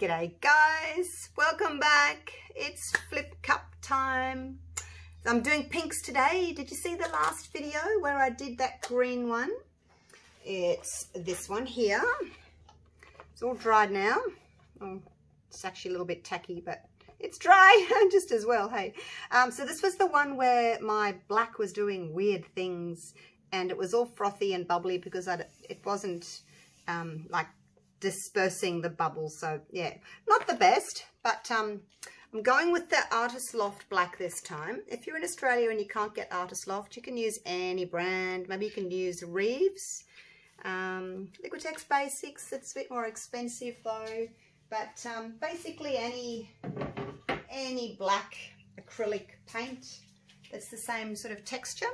G'day guys, welcome back. It's flip cup time. I'm doing pinks today. Did you see the last video where I did that green one? It's this one here. It's all dried now. Oh, it's actually a little bit tacky, but it's dry just as well, hey. So this was the one where my black was doing weird things and it was all frothy and bubbly because it wasn't like dispersing the bubbles. So yeah, not the best, but I'm going with the Artist Loft black this time. If you're in Australia and you can't get Artist Loft, you can use any brand. Maybe you can use Reeves, Liquitex Basics. It's a bit more expensive though, but basically any black acrylic paint that's the same sort of texture.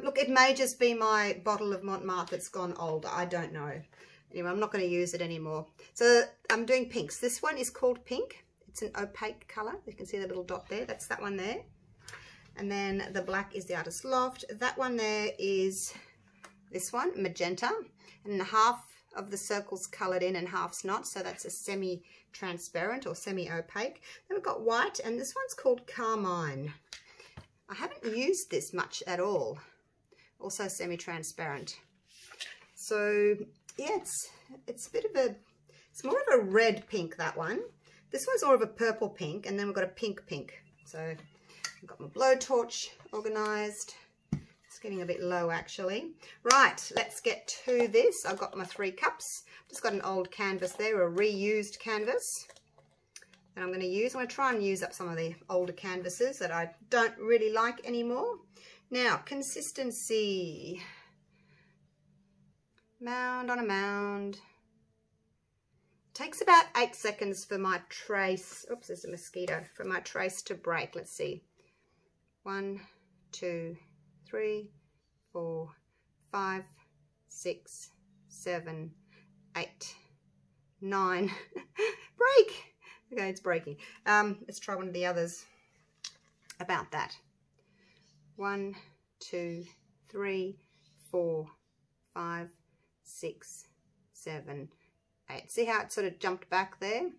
Look, it may just be my bottle of Mont Marte that's gone older. I don't know. Anyway, I'm not going to use it anymore. So I'm doing pinks. This one is called Pink. It's an opaque colour. You can see the little dot there. That's that one there. And then the black is the Artist Loft. That one there is this one, Magenta. And half of the circle's coloured in and half's not. So that's a semi-transparent or semi-opaque. Then we've got white, and this one's called Carmine. I haven't used this much at all. Also semi-transparent. So yeah, it's a bit of a, it's more of a red pink, that one. This one's more of a purple pink, and then we've got a pink. So I've got my blowtorch organised. It's getting a bit low actually. Right, let's get to this. I've got my 3 cups. Just got an old canvas there, a reused canvas. And I'm going to try and use up some of the older canvases that I don't really like anymore. Now, consistency. Mound on a mound. Takes about 8 seconds for my trace. Oops, there's a mosquito. For my trace to break. Let's see. 1, 2, 3, 4, 5, 6, 7, 8, 9. Break. Okay, it's breaking. Let's try one of the others. About that. 1, 2, 3, 4, 5, 6, 7, 8. See how it sort of jumped back there?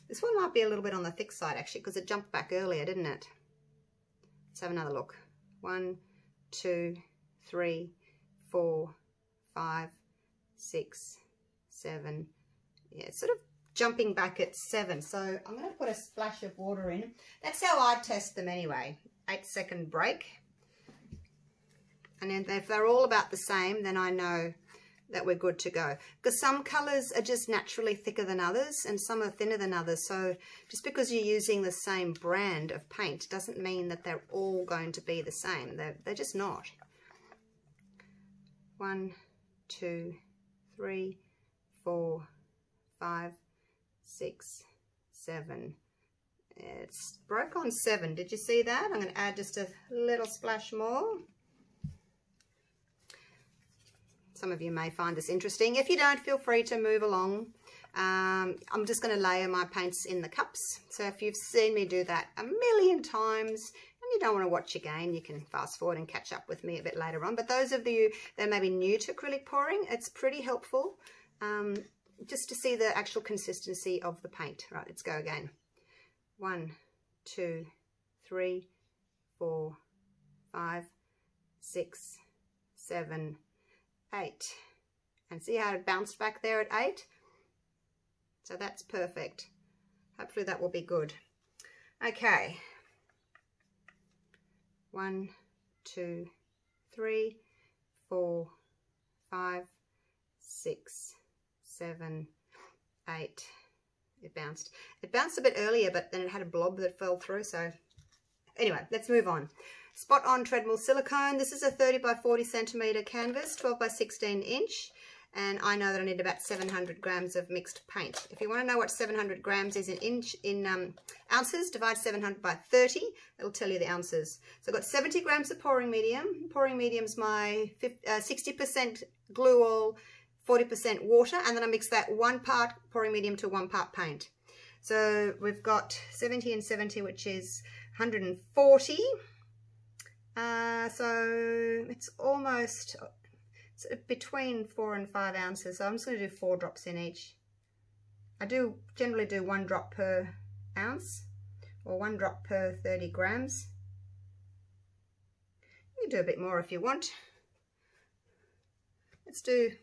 This one might be a little bit on the thick side actually, because it jumped back earlier, didn't it? Let's have another look. 1, 2, 3, 4, 5, 6, 7. Yeah, it's sort of jumping back at 7. So I'm going to put a splash of water in. That's how I test them anyway. 8-second break. And then if they're all about the same, then I know that we're good to go, because some colors are just naturally thicker than others and some are thinner than others. So just because you're using the same brand of paint doesn't mean that they're all going to be the same. They're just not. 1, 2, 3, 4, 5, 6, 7. It's broke on 7. Did you see that? I'm going to add just a little splash more. Some of you may find this interesting. If you don't, feel free to move along. I'm just going to layer my paints in the cups. So if you've seen me do that a million times and you don't want to watch again, you can fast forward and catch up with me a bit later on. But those of you that may be new to acrylic pouring, it's pretty helpful just to see the actual consistency of the paint. Right, let's go again. 1, 2, 3, 4, 5, 6, 7, 8. And see how it bounced back there at 8? So that's perfect. Hopefully that will be good. Okay. 1, 2, 3, 4, 5, 6, 7, 8. It bounced. It bounced a bit earlier, but then it had a blob that fell through. So anyway, let's move on. Spot on treadmill silicone. This is a 30 by 40 centimetre canvas, 12 by 16 inch. And I know that I need about 700 grams of mixed paint. If you want to know what 700 grams is in ounces, divide 700 by 30. It'll tell you the ounces. So I've got 70 grams of pouring medium. Pouring medium's my 60% glue oil, 40% water. And then I mix that 1 part pouring medium to 1 part paint. So we've got 70 and 70, which is 140. So it's almost between 4 and 5 ounces. So I'm just going to do 4 drops in each. I do generally do 1 drop per ounce or 1 drop per 30 grams. You can do a bit more if you want. Let's do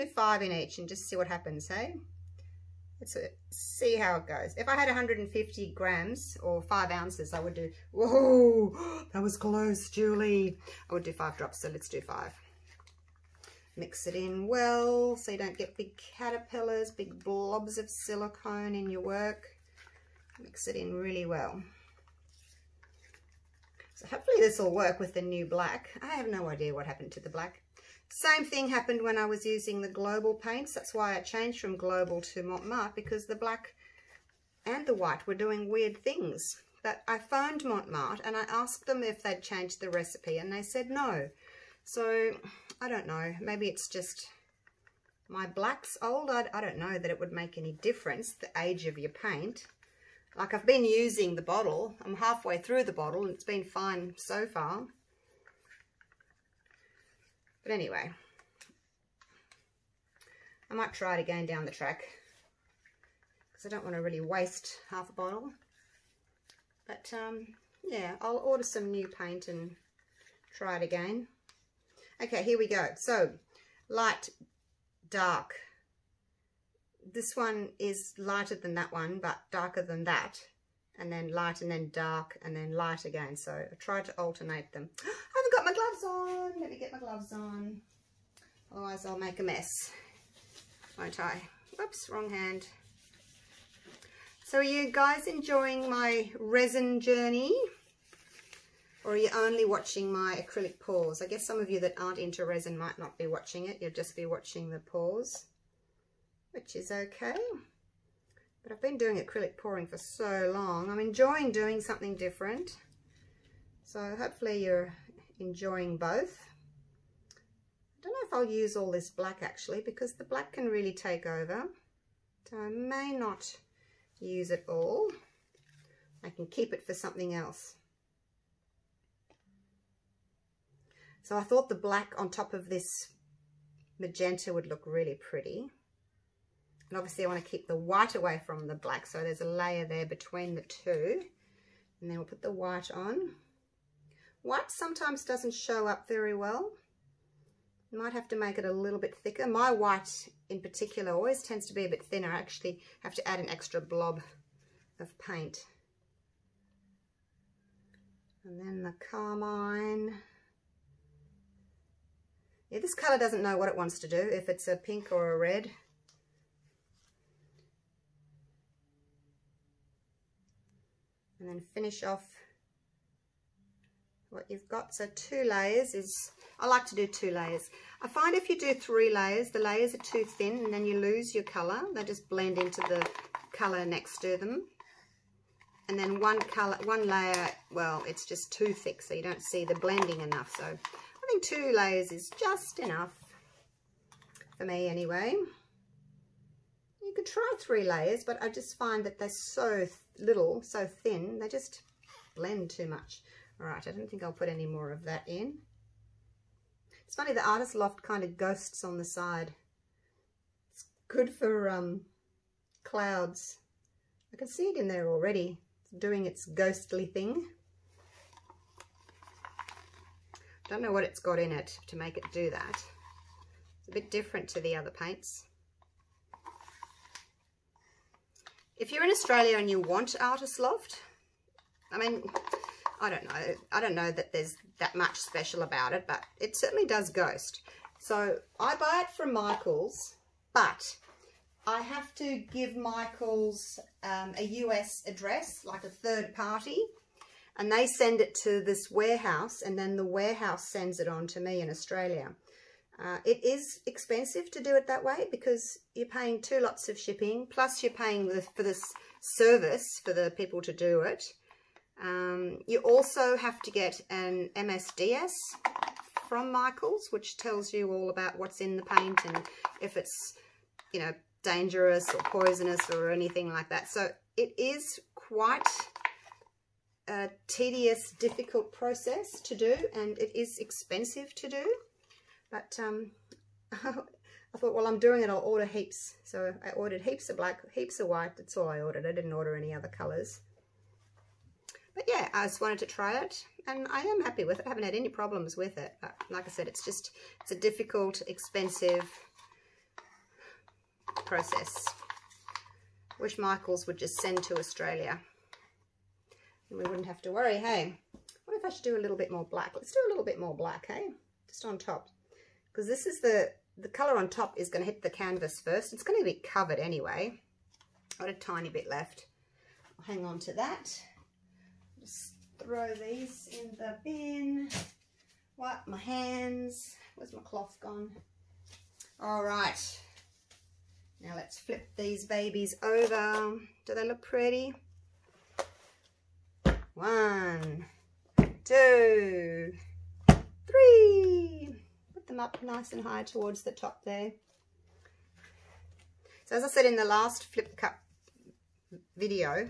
5 in each and just see what happens, hey? Let's see how it goes. If I had 150 grams or 5 ounces, I would do, whoa, that was close, Julie. I would do 5 drops, so let's do 5. Mix it in well so you don't get big caterpillars, big blobs of silicone in your work. Mix it in really well. So hopefully this will work with the new black. I have no idea what happened to the black. Same thing happened when I was using the global paints. That's why I changed from global to Mont Marte, because the black and the white were doing weird things. But I phoned Mont Marte and I asked them if they'd changed the recipe, and they said no. So I don't know, maybe it's just my black's old. I don't know that it would make any difference, the age of your paint. Like, I've been using the bottle, I'm halfway through the bottle and it's been fine so far. But anyway, I might try it again down the track because I don't want to really waste half a bottle. But yeah, I'll order some new paint and try it again. Okay, here we go. So, light, dark. This one is lighter than that one, but darker than that. And then light, and then dark, and then light again. So, I tried to alternate them. I haven't got my gloves on. Let me get my gloves on. Otherwise, I'll make a mess, won't I? Oops, wrong hand. So, are you guys enjoying my resin journey? Or are you only watching my acrylic pours? I guess some of you that aren't into resin might not be watching it. You'll just be watching the pours, which is okay. But I've been doing acrylic pouring for so long. I'm enjoying doing something different. So hopefully you're enjoying both. I don't know if I'll use all this black actually, because the black can really take over. So I may not use it all. I can keep it for something else. So I thought the black on top of this magenta would look really pretty. And obviously I want to keep the white away from the black, so there's a layer there between the two. And then we'll put the white on. White sometimes doesn't show up very well. You might have to make it a little bit thicker. My white in particular always tends to be a bit thinner. I actually have to add an extra blob of paint. And then the carmine. Yeah, this colour doesn't know what it wants to do, if it's a pink or a red. And then finish off what you've got. So 2 layers is, I like to do 2 layers. I find if you do 3 layers, the layers are too thin and then you lose your colour. They just blend into the colour next to them. And then one layer, well, it's just too thick, so you don't see the blending enough. So I think 2 layers is just enough for me anyway. You could try 3 layers, but I just find that they're so little, so thin, they just blend too much. All right, I don't think I'll put any more of that in. It's funny, the Artist Loft kind of ghosts on the side. It's good for clouds. I can see it in there already. It's doing its ghostly thing. Don't know what it's got in it to make it do that. It's a bit different to the other paints. If you're in Australia and you want Artist Loft, I mean, I don't know that there's that much special about it, but it certainly does ghost. So I buy it from Michael's, but I have to give Michael's a US address, like a third party. And they send it to this warehouse, and then the warehouse sends it on to me in Australia. It is expensive to do it that way because you're paying 2 lots of shipping, plus you're paying for this service for the people to do it. You also have to get an MSDS from Michael's, which tells you all about what's in the paint and if it's, you know, dangerous or poisonous or anything like that. So it is quite a tedious, difficult process to do, and it is expensive to do, but I thought, well, I'm doing it, I'll order heaps. So I ordered heaps of black, heaps of white. That's all I ordered. I didn't order any other colours. But yeah, I just wanted to try it, and I am happy with it. I haven't had any problems with it. But like I said, it's a difficult, expensive process. Wish Michaels would just send to Australia. And we wouldn't have to worry, hey? What if I should do a little bit more black? Let's do a little bit more black, hey? Just on top. Because this is the colour on top is going to hit the canvas first. It's going to be covered anyway. I've got a tiny bit left. I'll hang on to that. Just throw these in the bin. Wipe my hands. Where's my cloth gone? All right. Now let's flip these babies over. Do they look pretty? 1, 2, 3. Put them up nice and high towards the top there. So as I said in the last flip cup video,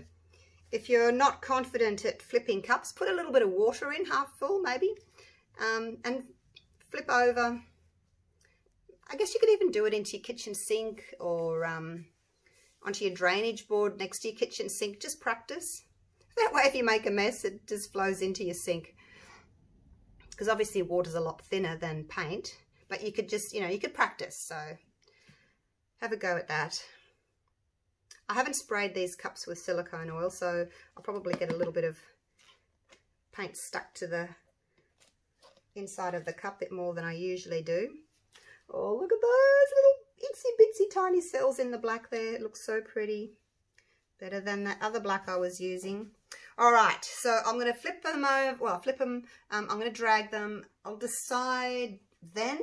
if you're not confident at flipping cups, put a little bit of water in, half full maybe, and flip over. I guess you could even do it into your kitchen sink or onto your drainage board next to your kitchen sink. Just practice. That way if you make a mess, it just flows into your sink. Because obviously water's a lot thinner than paint, but you could just, you could practice. So have a go at that. I haven't sprayed these cups with silicone oil, so I'll probably get a little bit of paint stuck to the inside of the cup, a bit more than I usually do. Oh, look at those little itsy bitsy tiny cells in the black there. It looks so pretty. Better than that other black I was using. All right, so I'm going to flip them over. Well, flip them. I'm going to drag them. I'll decide then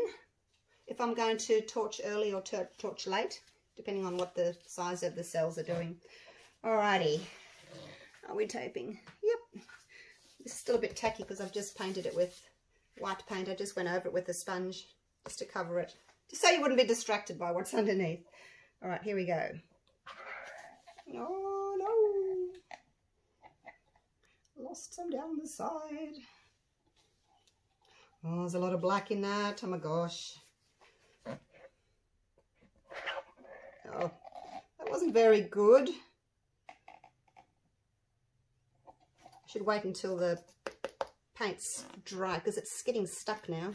if I'm going to torch early or torch late, depending on what the size of the cells are doing. Alrighty. Are we taping? Yep. This is still a bit tacky because I've just painted it with white paint. I just went over it with a sponge just to cover it, just so you wouldn't be distracted by what's underneath. All right, here we go. Oh no, lost some down the side. Oh, there's a lot of black in that. Oh my gosh. Oh, that wasn't very good. I should wait until the paint's dry because it's getting stuck now.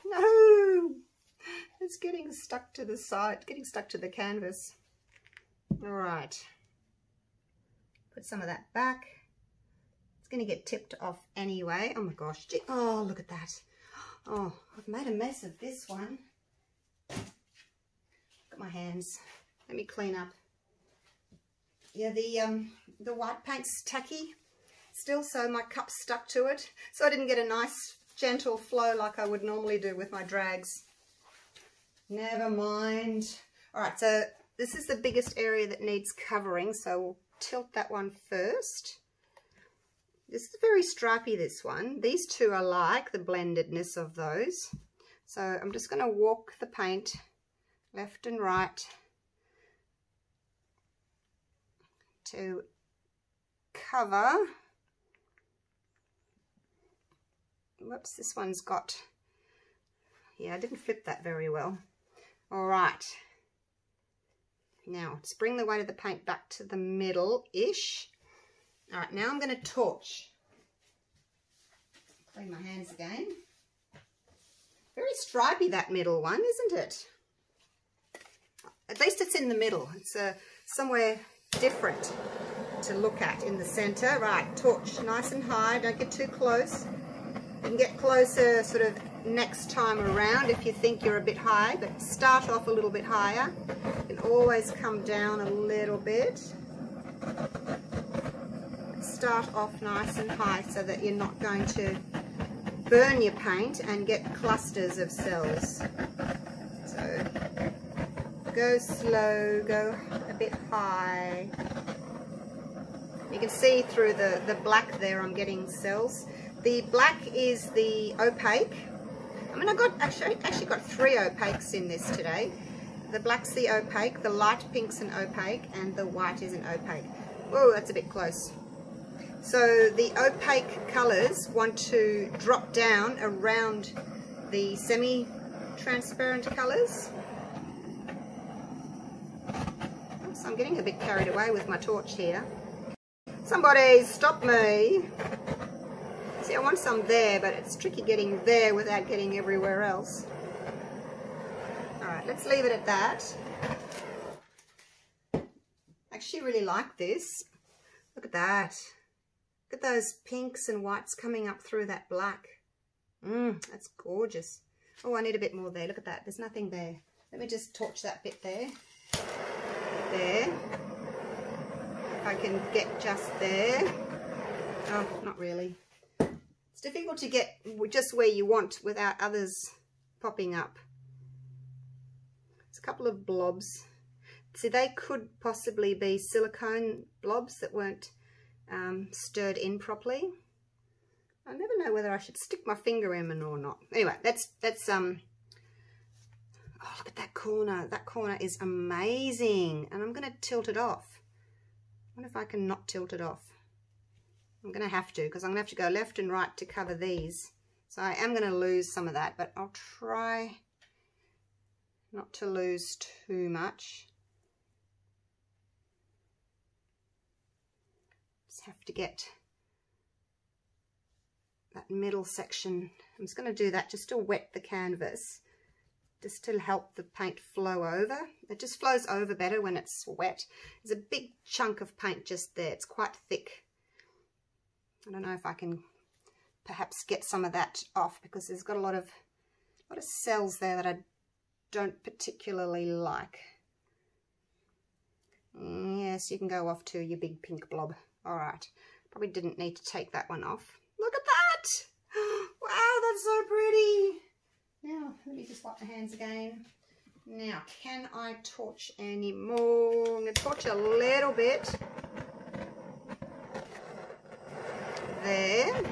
No, it's getting stuck to the side, getting stuck to the canvas. All right, put some of that back. It's going to get tipped off anyway. Oh my gosh, oh look at that. Oh, I've made a mess of this one. Look at my hands. Let me clean up. Yeah, the white paint's tacky still, so my cup's stuck to it. So I didn't get a nice gentle flow like I would normally do with my drags. Never mind. All right, so this is the biggest area that needs covering, so we'll tilt that one first. This is very stripy, this one. These two are like the blendedness of those. So I'm just going to walk the paint left and right to cover. Whoops, this one's got, yeah, I didn't flip that very well. All right, now let's bring the weight of the paint back to the middle-ish. All right, now I'm going to torch. Clean my hands again. Very stripy, that middle one, isn't it? At least it's in the middle. It's somewhere different to look at in the center. Right, torch nice and high. Don't get too close. You can get closer sort of next time around if you think you're a bit high, but start off a little bit higher. You can always come down a little bit. Start off nice and high so that you're not going to burn your paint and get clusters of cells. So go slow, go a bit high. You can see through the black there I'm getting cells. The black is the opaque. I mean, I actually got 3 opaques in this today. The black's the opaque, the light pink's an opaque, and the white is an opaque. Whoa, that's a bit close. So the opaque colours want to drop down around the semi transparent colours. So I'm getting a bit carried away with my torch here. Somebody stop me. See, I want some there, but it's tricky getting there without getting everywhere else. Alright, let's leave it at that. I actually really like this. Look at that. Look at those pinks and whites coming up through that black. That's gorgeous. Oh, I need a bit more there. Look at that. There's nothing there. Let me just torch that bit there. There. If I can get just there. Oh, not really. It's difficult to get just where you want without others popping up. There's a couple of blobs. See, they could possibly be silicone blobs that weren't stirred in properly. I never know whether I should stick my finger in them or not. Anyway, that's oh, look at that corner. That corner is amazing. And I'm going to tilt it off. I wonder if I can not tilt it off. I'm going to have to, because I'm going to have to go left and right to cover these. So I am going to lose some of that, but I'll try not to lose too much. Just have to get that middle section. I'm just going to do that just to wet the canvas, just to help the paint flow over. It just flows over better when it's wet. There's a big chunk of paint just there. It's quite thick. I don't know if I can perhaps get some of that off, because there's got a lot of cells there that I don't particularly like. Yes, you can go off to your big pink blob. All right, probably didn't need to take that one off. Look at that! Wow, that's so pretty. Now, let me just wipe my hands again. Now, can I torch any more? I'm going to torch a little bit. There.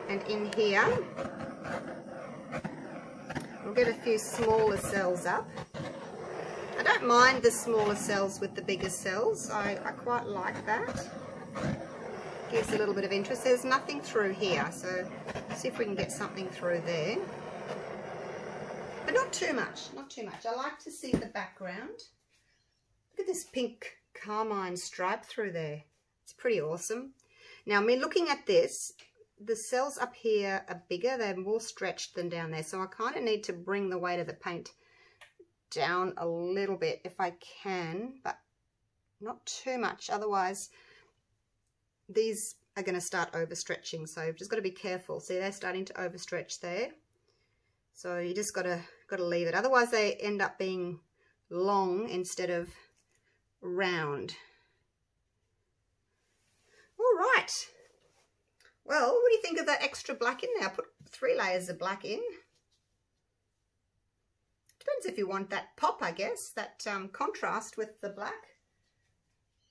And in here, we'll get a few smaller cells up. I don't mind the smaller cells with the bigger cells. I quite like that. Gives a little bit of interest. There's nothing through here, so see if we can get something through there. But not too much, not too much. I like to see the background. Look at this pink carmine stripe through there. It's pretty awesome. Now, me looking at this, the cells up here are bigger. They're more stretched than down there. So I kind of need to bring the weight of the paint down a little bit if I can, but not too much. Otherwise, these are going to start overstretching. So you've just got to be careful. See, they're starting to overstretch there. So you just got to leave it. Otherwise, they end up being long instead of round. All right. Well, what do you think of that extra black in there? I put 3 layers of black in. Depends if you want that pop, I guess, that contrast with the black.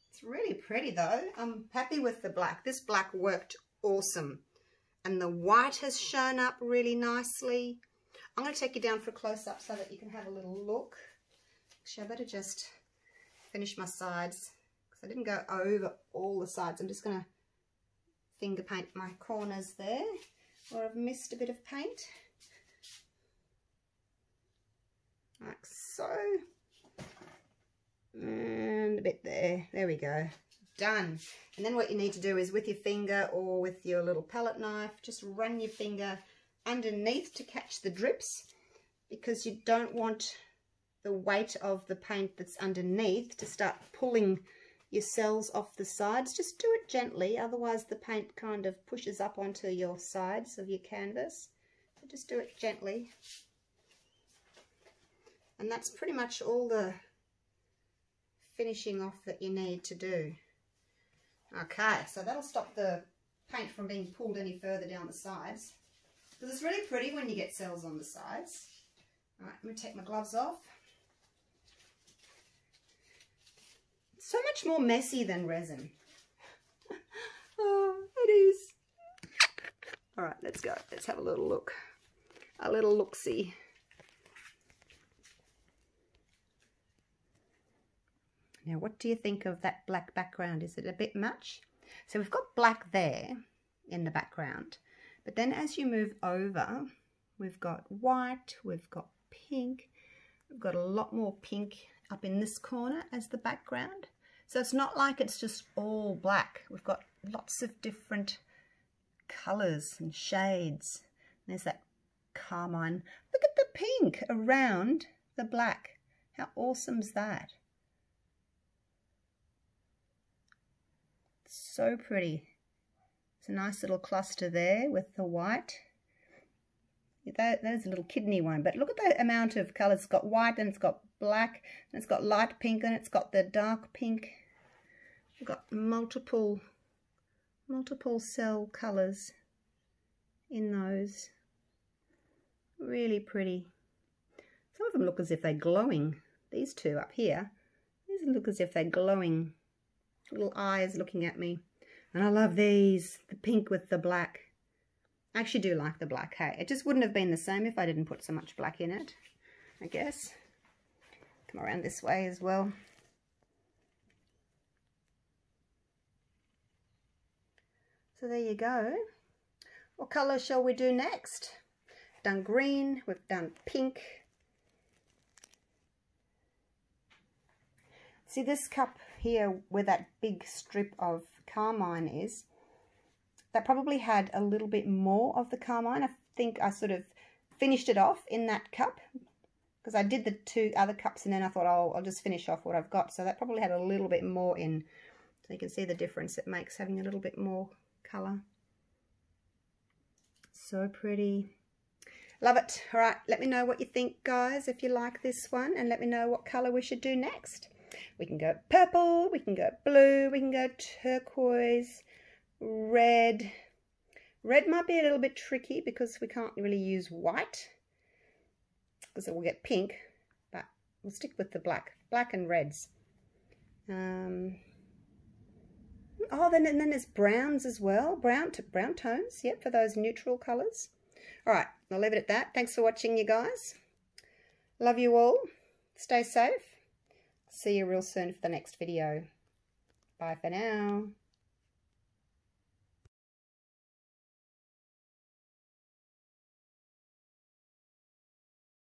It's really pretty though. I'm happy with the black. This black worked awesome. And the white has shown up really nicely. I'm going to take you down for a close-up so that you can have a little look. Actually, I better just finish my sides, because I didn't go over all the sides. I'm just going to finger paint my corners there, where I've missed a bit of paint. Like so. And a bit there. There we go. Done. And then what you need to do is with your finger or with your little palette knife, just run your finger underneath to catch the drips, because you don't want the weight of the paint that's underneath to start pulling your cells off the sides. Just do it gently, otherwise the paint kind of pushes up onto your sides of your canvas. So just do it gently. And that's pretty much all the finishing off that you need to do. Okay, so that'll stop the paint from being pulled any further down the sides, because it's really pretty when you get cells on the sides. All right, let me take my gloves off. It's so much more messy than resin. Oh, it is. All right, let's go. Let's have a little look. A little look-see. Now, what do you think of that black background? Is it a bit much? So we've got black there in the background, but then as you move over, we've got white, we've got pink, we've got a lot more pink up in this corner as the background. So it's not like it's just all black. We've got lots of different colours and shades. There's that carmine. Look at the pink around the black. How awesome's that? So pretty. It's a nice little cluster there with the white. There's a little kidney one, but look at the amount of colours. It's got white and it's got black and it's got light pink and it's got the dark pink. We've got multiple cell colours in those. Really pretty. Some of them look as if they're glowing. These two up here, these look as if they're glowing. Little eyes looking at me. And I love these, the pink with the black. I actually do like the black, hey. It just wouldn't have been the same if I didn't put so much black in it, I guess. Come around this way as well. So there you go. What colour shall we do next? We've done green, we've done pink. See this cup here where that big strip of carmine is? That probably had a little bit more of the carmine. I think I sort of finished it off in that cup because I did the two other cups and then I thought, oh, I'll just finish off what I've got. So that probably had a little bit more in. So you can see the difference it makes having a little bit more colour. So pretty. Love it. All right, let me know what you think, guys, if you like this one, and let me know what colour we should do next. We can go purple, we can go blue, we can go turquoise, red. Red might be a little bit tricky because we can't really use white because it will get pink, but we'll stick with the black and reds. Oh, then there's browns as well, brown tones, yep, for those neutral colours. All right, I'll leave it at that. Thanks for watching, you guys. Love you all. Stay safe. See you real soon for the next video. Bye for now.